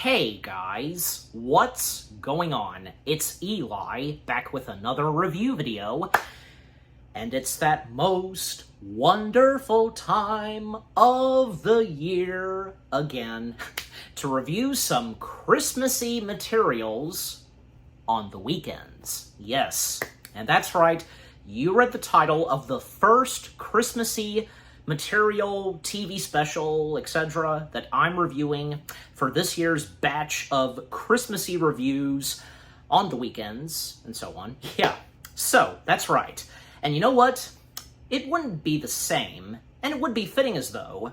Hey guys, what's going on? It's Eli, back with another review video, and it's that most wonderful time of the year again to review some Christmassy materials on the weekends. Yes, and that's right, you read the title of the first Christmassy material, TV special, etc. that I'm reviewing for this year's batch of Christmassy reviews on the weekends, and so on. Yeah, so, that's right. And you know what? It wouldn't be the same, and it would be fitting as though,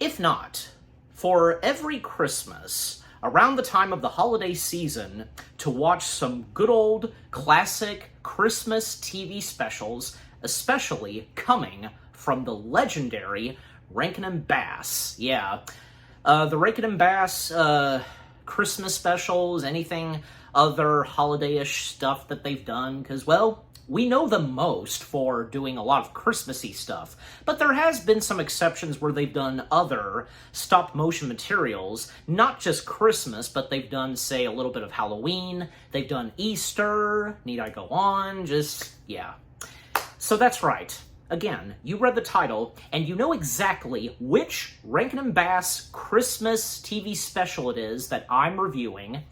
if not, for every Christmas, around the time of the holiday season, to watch some good old classic Christmas TV specials, especially coming from the legendary Rankin and Bass. Yeah, the Rankin and Bass Christmas specials, anything other holiday-ish stuff that they've done, because, well, we know them most for doing a lot of Christmassy stuff, but there has been some exceptions where they've done other stop-motion materials, not just Christmas, but they've done, say, a little bit of Halloween, they've done Easter, need I go on, yeah. So that's right. Again, you read the title, and you know exactly which Rankin and Bass Christmas TV special it is that I'm reviewing.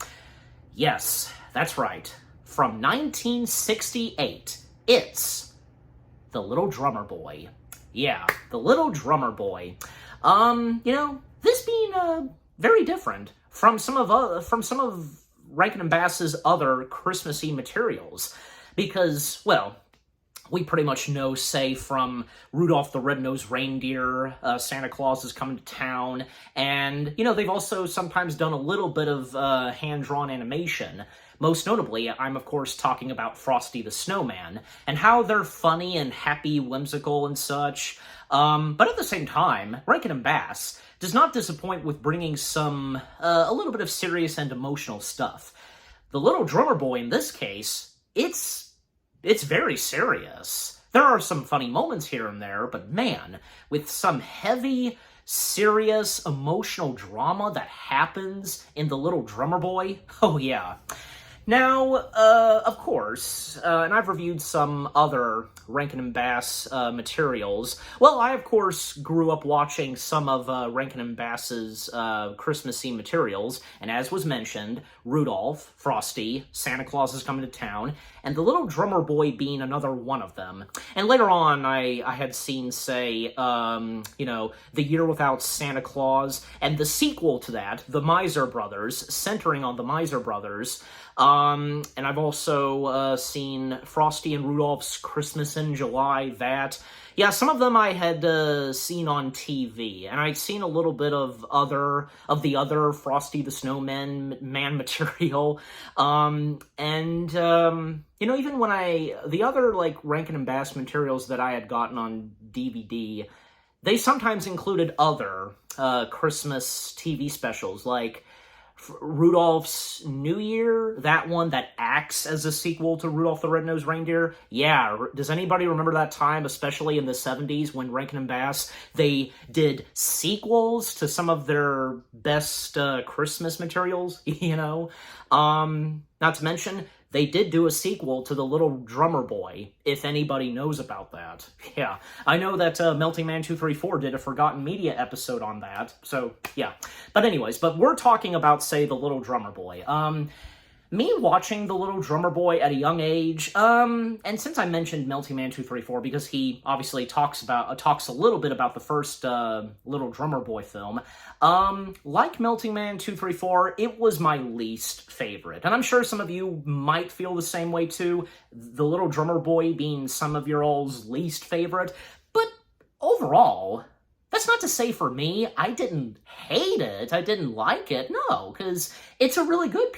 Yes, that's right. From 1968, it's The Little Drummer Boy. Yeah, The Little Drummer Boy. This being very different from some of Rankin and Bass's other Christmassy materials, because, well, we pretty much know, say, from Rudolph the Red-Nosed Reindeer, Santa Claus is Coming to Town, and, they've also sometimes done a little bit of hand-drawn animation. Most notably, I'm, of course, talking about Frosty the Snowman, and how they're funny and happy, whimsical, and such. But at the same time, Rankin and Bass does not disappoint with bringing some, a little bit of serious and emotional stuff. The Little Drummer Boy, in this case, it's very serious. There are some funny moments here and there, but man, with some heavy, serious, emotional drama that happens in The Little Drummer Boy, oh yeah. Now, of course, and I've reviewed some other Rankin and Bass materials. Well, I, of course, grew up watching some of Rankin and Bass's Christmassy materials, and as was mentioned, Rudolph, Frosty, Santa Claus is Coming to Town, and The Little Drummer Boy being another one of them. And later on, I had seen, say, The Year Without Santa Claus, and the sequel to that, The Miser Brothers, centering on the Miser Brothers. And I've also seen Frosty and Rudolph's Christmas in July, that. Yeah, some of them I had seen on TV, and I'd seen a little bit of the other Frosty the Snowman material, even when the other, like, Rankin and Bass materials that I had gotten on DVD, they sometimes included other Christmas TV specials, like Rudolph's New Year, that one that acts as a sequel to Rudolph the Red-Nosed Reindeer. Yeah, does anybody remember that time, especially in the 70s, when Rankin and Bass, they did sequels to some of their best Christmas materials, Not to mention, they did do a sequel to The Little Drummer Boy, if anybody knows about that. Yeah, I know that Melting Man 234 did a Forgotten Media episode on that, so yeah. But anyways, we're talking about, say, The Little Drummer Boy. Me watching The Little Drummer Boy at a young age, and since I mentioned Melting Man 234, because he obviously talks a little bit about the first Little Drummer Boy film, like Melting Man 234, it was my least favorite. And I'm sure some of you might feel the same way too, The Little Drummer Boy being some of your all's least favorite, but overall, that's not to say for me, I didn't hate it, I didn't like it, no, because it's a really good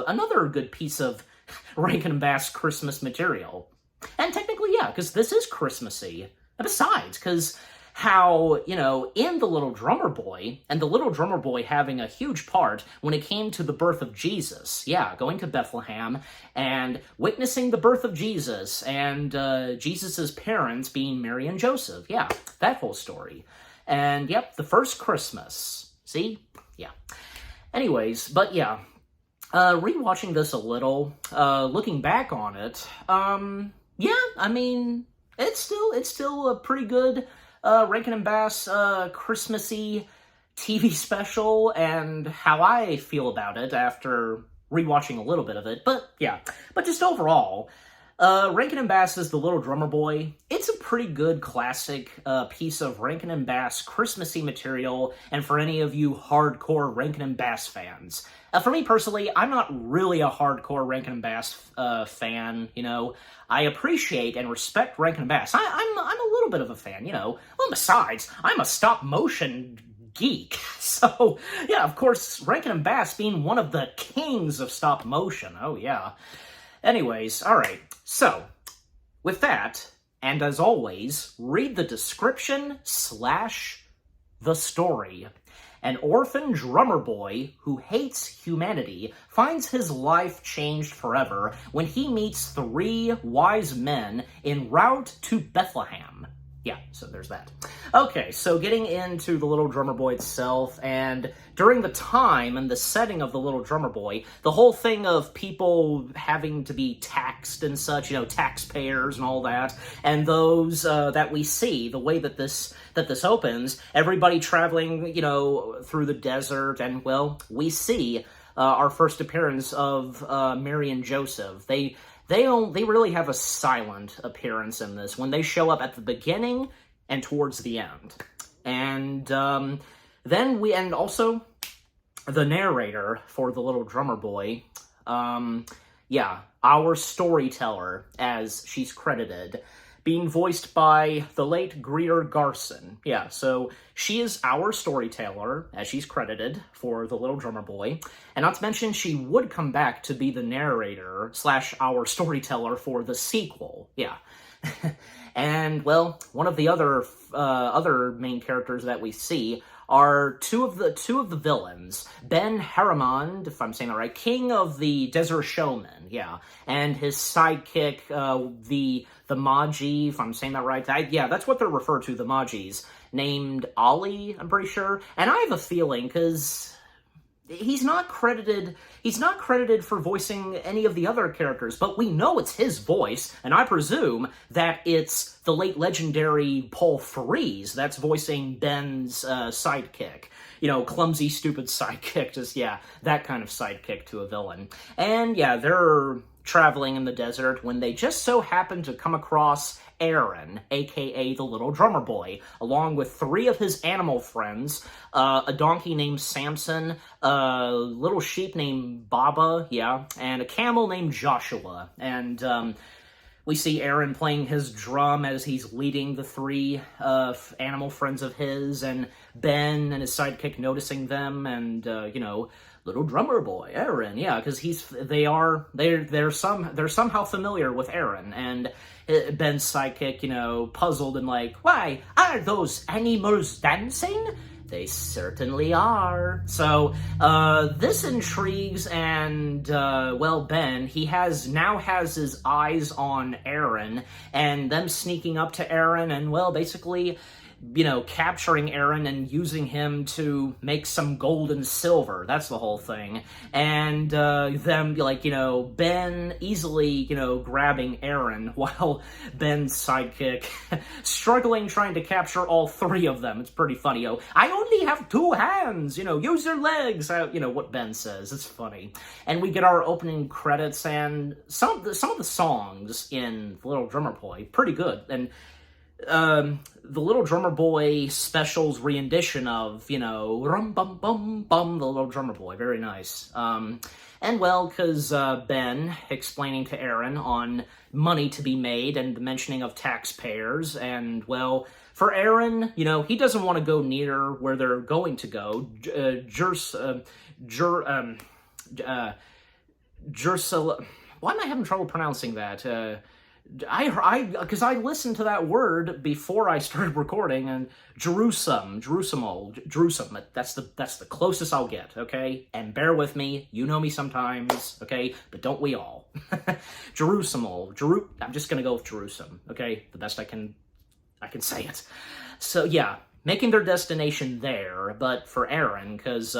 another good piece of Rankin and Bass Christmas material. And technically, yeah, because this is Christmassy. And besides, because how, in The Little Drummer Boy, and The Little Drummer Boy having a huge part when it came to the birth of Jesus, yeah, going to Bethlehem, and witnessing the birth of Jesus, and Jesus' parents being Mary and Joseph, yeah, that whole story. And, yep, the first Christmas. See? Yeah. Anyways, but yeah, rewatching this a little, looking back on it, yeah, I mean, it's still a pretty good, Rankin and Bass, Christmassy TV special, and how I feel about it after rewatching a little bit of it, but yeah, but just overall, Rankin and Bass's The Little Drummer Boy, it's a pretty good classic piece of Rankin and Bass Christmassy material, and for any of you hardcore Rankin and Bass fans. For me personally, I'm not really a hardcore Rankin and Bass fan, you know. I appreciate and respect Rankin and Bass. I'm a little bit of a fan, you know. Well, besides, I'm a stop-motion geek. So, yeah, of course, Rankin and Bass being one of the kings of stop-motion. Oh, yeah. Anyways, alright, so, with that, and as always, read the description / the story. An orphan drummer boy who hates humanity finds his life changed forever when he meets 3 wise men en route to Bethlehem. Yeah, so there's that. Okay, so getting into The Little Drummer Boy itself, and during the time and the setting of The Little Drummer Boy, the whole thing of people having to be taxed and such, you know, taxpayers and all that, and those that we see, the way that this opens, everybody traveling, you know, through the desert, and, well, we see our first appearance of Mary and Joseph. They really have a silent appearance in this when they show up at the beginning and towards the end. And then also the narrator for The Little Drummer Boy, yeah, our storyteller, as she's credited, being voiced by the late Greer Garson. Yeah, so she is our storyteller, as she's credited, for The Little Drummer Boy. And not to mention, she would come back to be the narrator / our storyteller for the sequel. Yeah. And, well, one of the other main characters that we see are two of the villains, Ben Harriman, if I'm saying that right, king of the Desert Showmen, yeah, and his sidekick, the Magi, if I'm saying that right, yeah, that's what they're referred to, the Magis, named Ollie, I'm pretty sure, and I have a feeling, because he's not credited for voicing any of the other characters, but we know it's his voice, and I presume that it's the late legendary Paul Frees that's voicing Ben's sidekick. You know, clumsy, stupid sidekick, just, yeah, that kind of sidekick to a villain. And, yeah, they're traveling in the desert when they just so happen to come across Aaron, aka the Little Drummer Boy, along with 3 of his animal friends, a donkey named Samson, a little sheep named Baba, yeah, and a camel named Joshua. And we see Aaron playing his drum as he's leading the 3 animal friends of his, and Ben and his sidekick noticing them, and, you know, Little Drummer Boy, Aaron, yeah, because they're somehow familiar with Aaron, and Ben's sidekick, you know, puzzled and like, why, are those animals dancing? They certainly are. So, this intrigues, and, well, Ben, he now has his eyes on Aaron, and them sneaking up to Aaron, and, well, basically, you know, capturing Aaron and using him to make some gold and silver. That's the whole thing. And them, like, you know, Ben easily, you know, grabbing Aaron while Ben's sidekick struggling trying to capture all 3 of them. It's pretty funny. Oh, I only have 2 hands, you know, use your legs. You know, what Ben says. It's funny. And we get our opening credits, and some of the songs in The Little Drummer Boy, pretty good. And the Little Drummer Boy specials rendition of, you know, rum bum bum bum, the Little Drummer Boy, very nice. And well, because Ben explaining to Aaron on money to be made and the mentioning of taxpayers, and well, for Aaron, you know, he doesn't want to go near where they're going to go. Why am I having trouble pronouncing that? Because I listened to that word before I started recording, and Jerusalem, that's the closest I'll get, okay? And bear with me, you know me sometimes, okay? But don't we all? I'm just gonna go with Jerusalem, okay? The best I can say it. So, yeah, making their destination there, but for Aaron, because,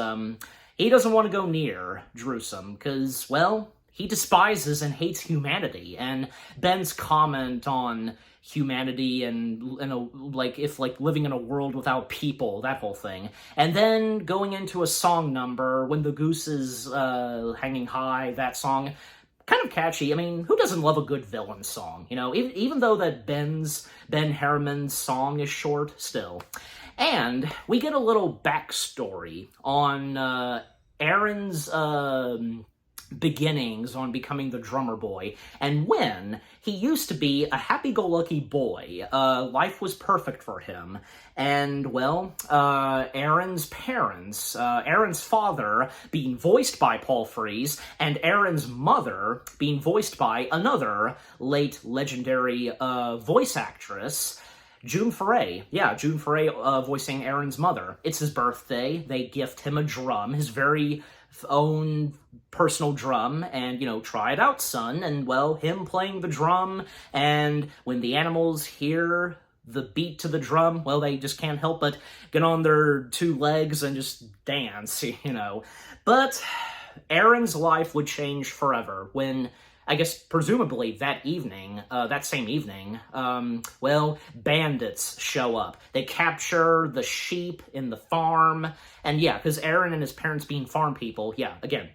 he doesn't want to go near Jerusalem because, well, he despises and hates humanity. And Ben's comment on humanity and living in a world without people, that whole thing. And then going into a song number, When the Goose is Hanging High, that song, kind of catchy. I mean, who doesn't love a good villain song? You know, even though that Ben Harriman's song is short, still. And we get a little backstory on Aaron's beginnings on becoming the drummer boy, and when he used to be a happy-go-lucky boy. Life was perfect for him, and, well, Aaron's parents, Aaron's father being voiced by Paul Frees, and Aaron's mother being voiced by another late legendary voice actress, June Foray. Yeah, June Foray voicing Aaron's mother. It's his birthday. They gift him a drum, his very own personal drum, and, you know, try it out, son. And, well, him playing the drum, and when the animals hear the beat to the drum, well, they just can't help but get on their two legs and just dance, you know. But Aaron's life would change forever when, I guess, presumably that evening, that same evening, well, bandits show up. They capture the sheep in the farm, and yeah, because Aaron and his parents being farm people, yeah, again,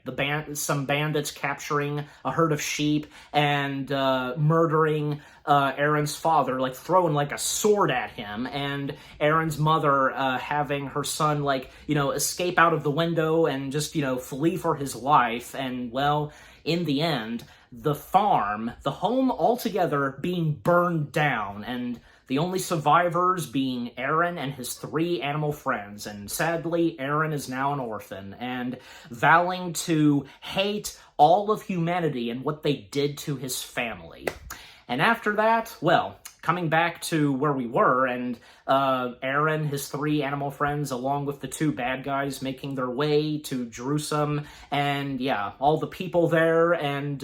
some bandits capturing a herd of sheep and murdering Aaron's father, like throwing like a sword at him, and Aaron's mother having her son, like, you know, escape out of the window and just, you know, flee for his life, and, well, in the end, the farm, the home altogether being burned down, and the only survivors being Aaron and his 3 animal friends. And sadly, Aaron is now an orphan, and vowing to hate all of humanity and what they did to his family. And after that, well, coming back to where we were, and Aaron, his 3 animal friends, along with the 2 bad guys, making their way to Jerusalem, and yeah, all the people there, and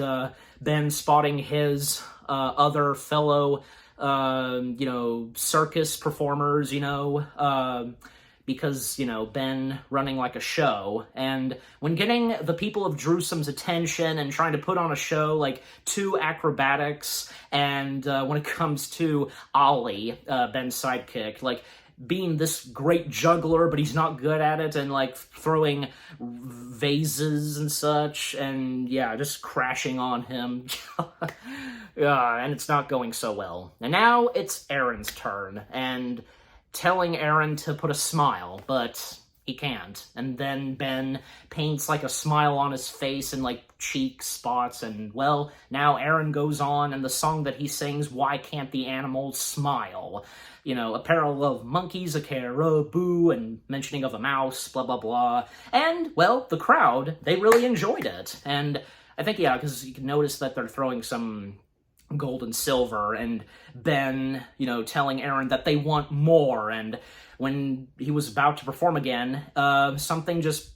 Ben spotting his other fellow, you know, circus performers, you know, because, you know, Ben running like a show, and when getting the people of Jerusalem's attention and trying to put on a show, like 2 acrobatics, and when it comes to Ollie, Ben's sidekick, like, being this great juggler, but he's not good at it, and, like, throwing vases and such, and, yeah, just crashing on him. Yeah, and it's not going so well. And now it's Aaron's turn, and telling Aaron to put a smile, but he can't. And then Ben paints, like, a smile on his face and, like, cheek spots, and, well, now Aaron goes on, and the song that he sings, Why Can't the Animals Smile? You know, a parallel of monkeys, a caribou, and mentioning of a mouse, blah, blah, blah. And, well, the crowd, they really enjoyed it. And I think, yeah, because you can notice that they're throwing some gold and silver, and Ben, you know, telling Aaron that they want more, and when he was about to perform again, something just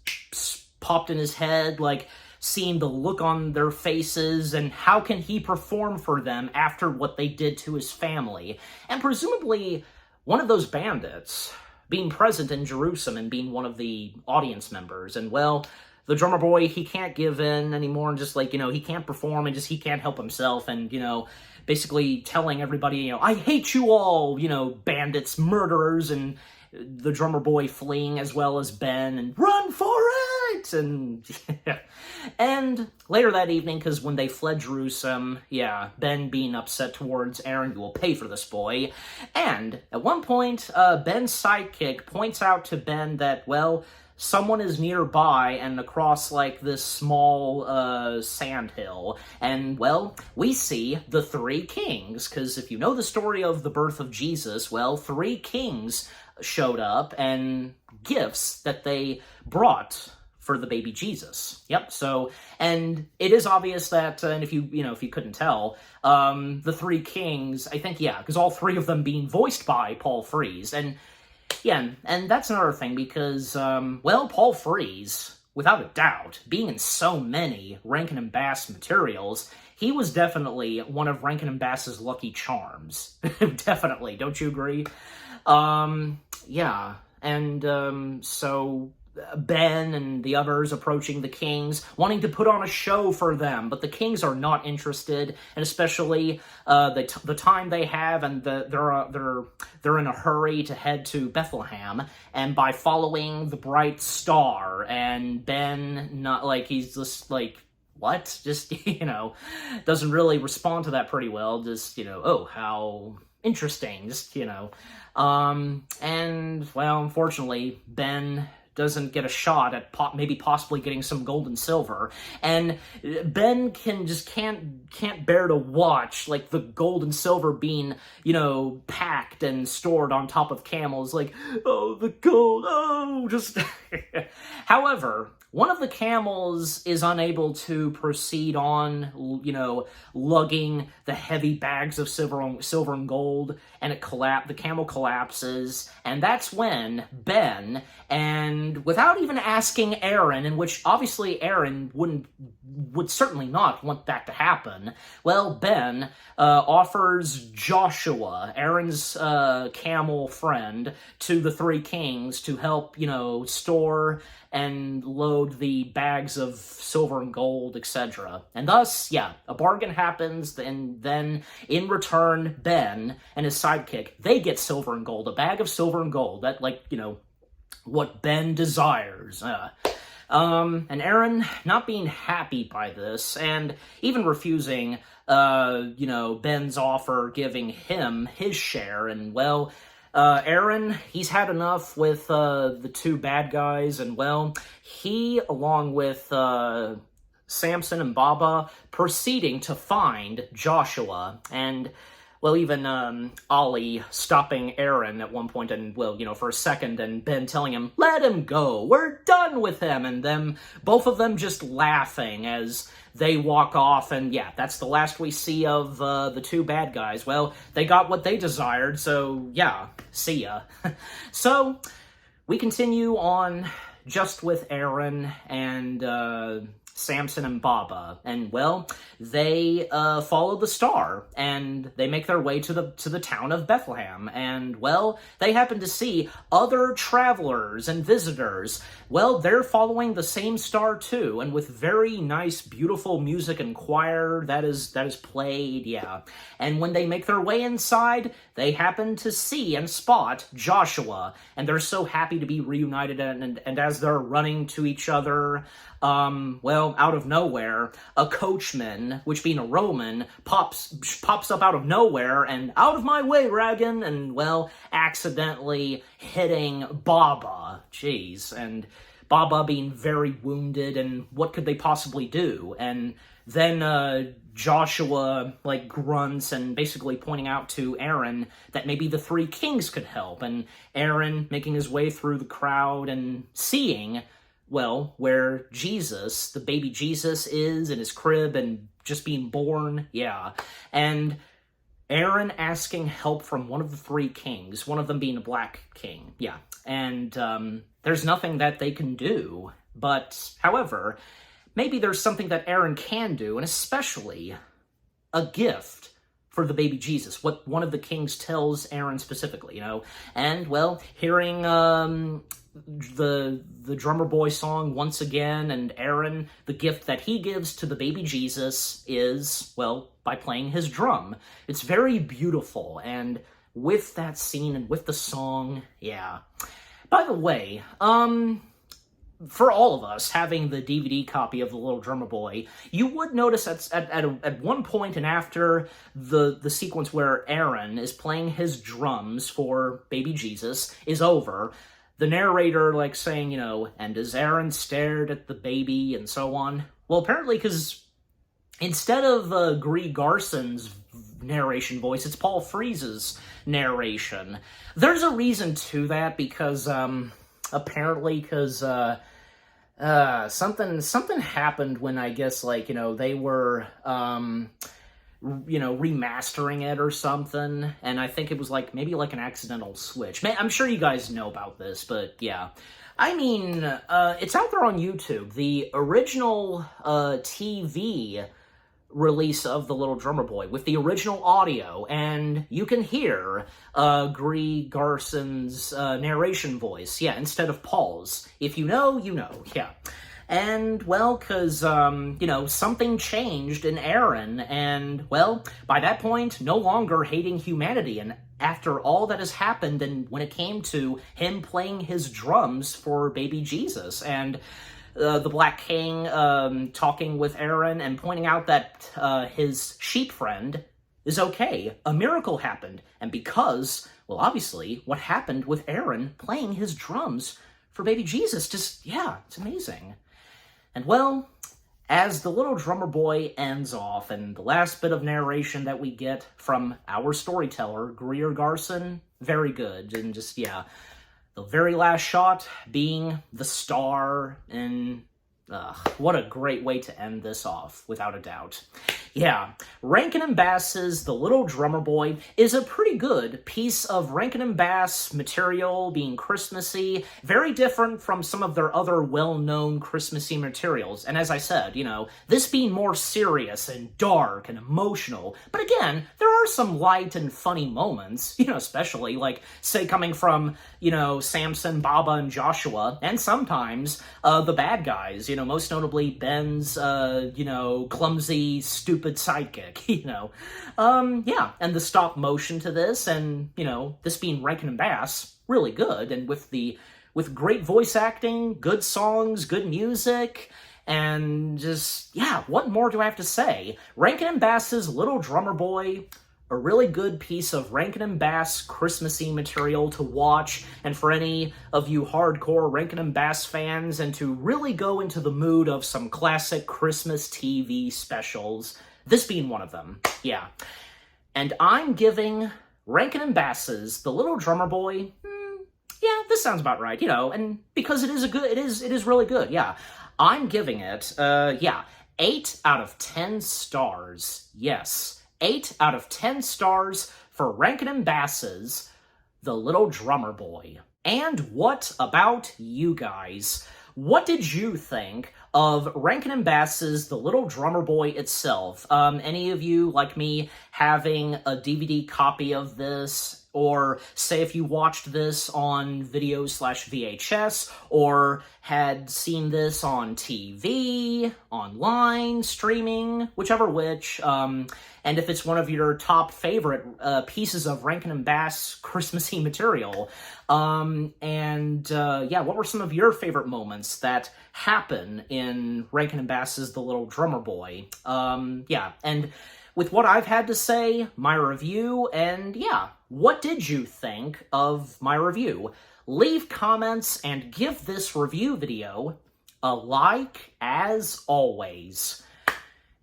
popped in his head, like, seeing the look on their faces, and how can he perform for them after what they did to his family? And presumably, one of those bandits being present in Jerusalem and being one of the audience members, and, well, the drummer boy, he can't give in anymore, and just, like, you know, he can't perform, and just, he can't help himself, and, you know, basically telling everybody, you know, I hate you all, you know, bandits, murderers, and the drummer boy fleeing, as well as Ben, and run for it, and and later that evening, because when they fled Jerusalem, yeah, Ben being upset towards Aaron, you will pay for this, boy, and at one point, Ben's sidekick points out to Ben that, well, someone is nearby and across, like, this small sand hill. And, well, we see the 3 kings, because if you know the story of the birth of Jesus, well, 3 kings showed up, and gifts that they brought for the baby Jesus. Yep, so, and it is obvious that, and if you couldn't tell, the 3 kings, I think, yeah, because all 3 of them being voiced by Paul Frees, and yeah, and that's another thing, because, well, Paul Frees, without a doubt, being in so many Rankin and Bass materials, he was definitely one of Rankin and Bass's lucky charms. Definitely, don't you agree? Yeah, and, so, Ben and the others approaching the kings, wanting to put on a show for them, but the kings are not interested, and especially the time they have, and they're in a hurry to head to Bethlehem, and by following the bright star, and Ben, not like, he's just like, what? Just, doesn't really respond to that pretty well, just, oh, how interesting, just, and, well, unfortunately, Ben doesn't get a shot at maybe possibly getting some gold and silver, and Ben can't bear to watch, like, the gold and silver being, packed and stored on top of camels, like, oh, the gold, oh, just... However, one of the camels is unable to proceed on, lugging the heavy bags of silver and gold, and the camel collapses, and that's when Ben, and without even asking Aaron, in which obviously Aaron would certainly not want that to happen, well, Ben offers Joshua, Aaron's camel friend, to the three kings to help, store and load the bags of silver and gold, etc. And thus, yeah, a bargain happens, and then, in return, Ben and his sidekick, they get silver and gold, a bag of silver and gold, that, like, what Ben desires. And Aaron, not being happy by this, and even refusing, Ben's offer, giving him his share, and, well, Aaron, he's had enough with the two bad guys, and, well, he, along with Samson and Baba, proceeding to find Joshua, and, well, even Ollie stopping Aaron at one point, and, well, for a second, and Ben telling him, let him go, we're done with him, and both of them just laughing as they walk off, and yeah, that's the last we see of the two bad guys. Well, they got what they desired, so yeah, see ya. So, we continue on just with Aaron and Samson and Baba, and, well, they follow the star, and they make their way to the town of Bethlehem, and, well, they happen to see other travelers and visitors. Well, they're following the same star too, and with very nice, beautiful music and choir that is played, yeah. And when they make their way inside, they happen to see and spot Joshua, and they're so happy to be reunited, and as they're running to each other, well, out of nowhere, a coachman, which being a Roman, pops up out of nowhere, and out of my way, Ragan, and, well, accidentally hitting Baba. Jeez, and Baba being very wounded, and what could they possibly do? And then, Joshua, like, grunts and basically pointing out to Aaron that maybe the three kings could help, and Aaron making his way through the crowd and seeing, well, where Jesus, the baby Jesus, is in his crib and just being born, yeah. And Aaron asking help from one of the three kings, one of them being a black king, yeah. And there's nothing that they can do, but, however, maybe there's something that Aaron can do, and especially a gift for the baby Jesus, what one of the kings tells Aaron specifically, And, well, hearing the drummer boy song once again, and Aaron, the gift that he gives to the baby Jesus is, well, by playing his drum. It's very beautiful, and with that scene and with the song, yeah. By the way, for all of us having the DVD copy of The Little Drummer Boy, you would notice at one point and after the sequence where Aaron is playing his drums for baby Jesus is over, the narrator, like, saying, and as Aaron stared at the baby and so on. Well, apparently, because instead of Greig Garson's narration voice, it's Paul Frees's narration. There's a reason to that, because, apparently, because, something happened when, I guess, like, they were, remastering it or something, and I think it was, like, maybe, like, an accidental switch. I'm sure you guys know about this, but, yeah. I mean, it's out there on YouTube. The original, TV release of The Little Drummer Boy with the original audio, and you can hear Brie Larson's narration voice, yeah, instead of Paul's. If you know, you know, yeah. And, well, because, you know, something changed in Aaron, and, well, by that point, no longer hating humanity, and after all that has happened, and when it came to him playing his drums for baby Jesus, and the Black King talking with Aaron and pointing out that his sheep friend is okay. A miracle happened. And because, well, obviously, what happened with Aaron playing his drums for baby Jesus, just, yeah, it's amazing. And, well, as The Little Drummer Boy ends off, and the last bit of narration that we get from our storyteller, Greer Garson, very good. And just, yeah, the very last shot being the star, and what a great way to end this off, without a doubt. Yeah, Rankin and Bass's The Little Drummer Boy is a pretty good piece of Rankin and Bass material, being Christmassy, very different from some of their other well-known Christmassy materials. And as I said, you know, this being more serious and dark and emotional, but again, there are some light and funny moments, you know, especially, like, say, coming from, you know, Samson, Baba, and Joshua, and sometimes the bad guys, you know, most notably Ben's, you know, clumsy, stupid sidekick, you know. Yeah, and the stop motion to this, and, you know, this being Rankin and Bass, really good, and with great voice acting, good songs, good music, and just, yeah, what more do I have to say? Rankin and Bass's Little Drummer Boy, a really good piece of Rankin and Bass Christmassy material to watch, and for any of you hardcore Rankin and Bass fans, and to really go into the mood of some classic Christmas TV specials, this being one of them, yeah. And I'm giving Rankin and Bass's The Little Drummer Boy, yeah, this sounds about right, you know, and because it is really good, yeah. I'm giving it, yeah, 8 out of 10 stars, yes. 8 out of 10 stars for Rankin and Bass's The Little Drummer Boy. And what about you guys? What did you think of Rankin and Bass's The Little Drummer Boy itself? Any of you, like me, having a DVD copy of this? Or say if you watched this on video/VHS, or had seen this on TV, online, streaming, whichever which, and if it's one of your top favorite pieces of Rankin and Bass Christmassy material. Yeah, what were some of your favorite moments that happen in Rankin and Bass's The Little Drummer Boy? Yeah, and with what I've had to say, my review, and yeah, what did you think of my review? Leave comments and give this review video a like, as always.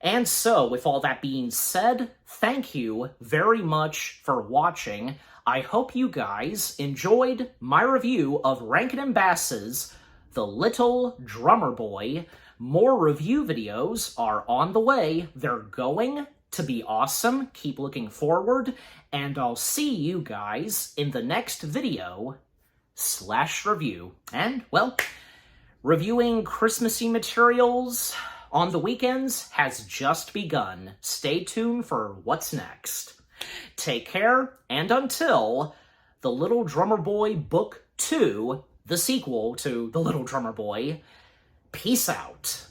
And so, with all that being said, thank you very much for watching. I hope you guys enjoyed my review of Rankin and Bass's The Little Drummer Boy. More review videos are on the way. They're going to be awesome. Keep looking forward, and I'll see you guys in the next video/review. And, well, reviewing Christmassy materials on the weekends has just begun. Stay tuned for what's next. Take care, and until The Little Drummer Boy Book 2, the sequel to The Little Drummer Boy, peace out.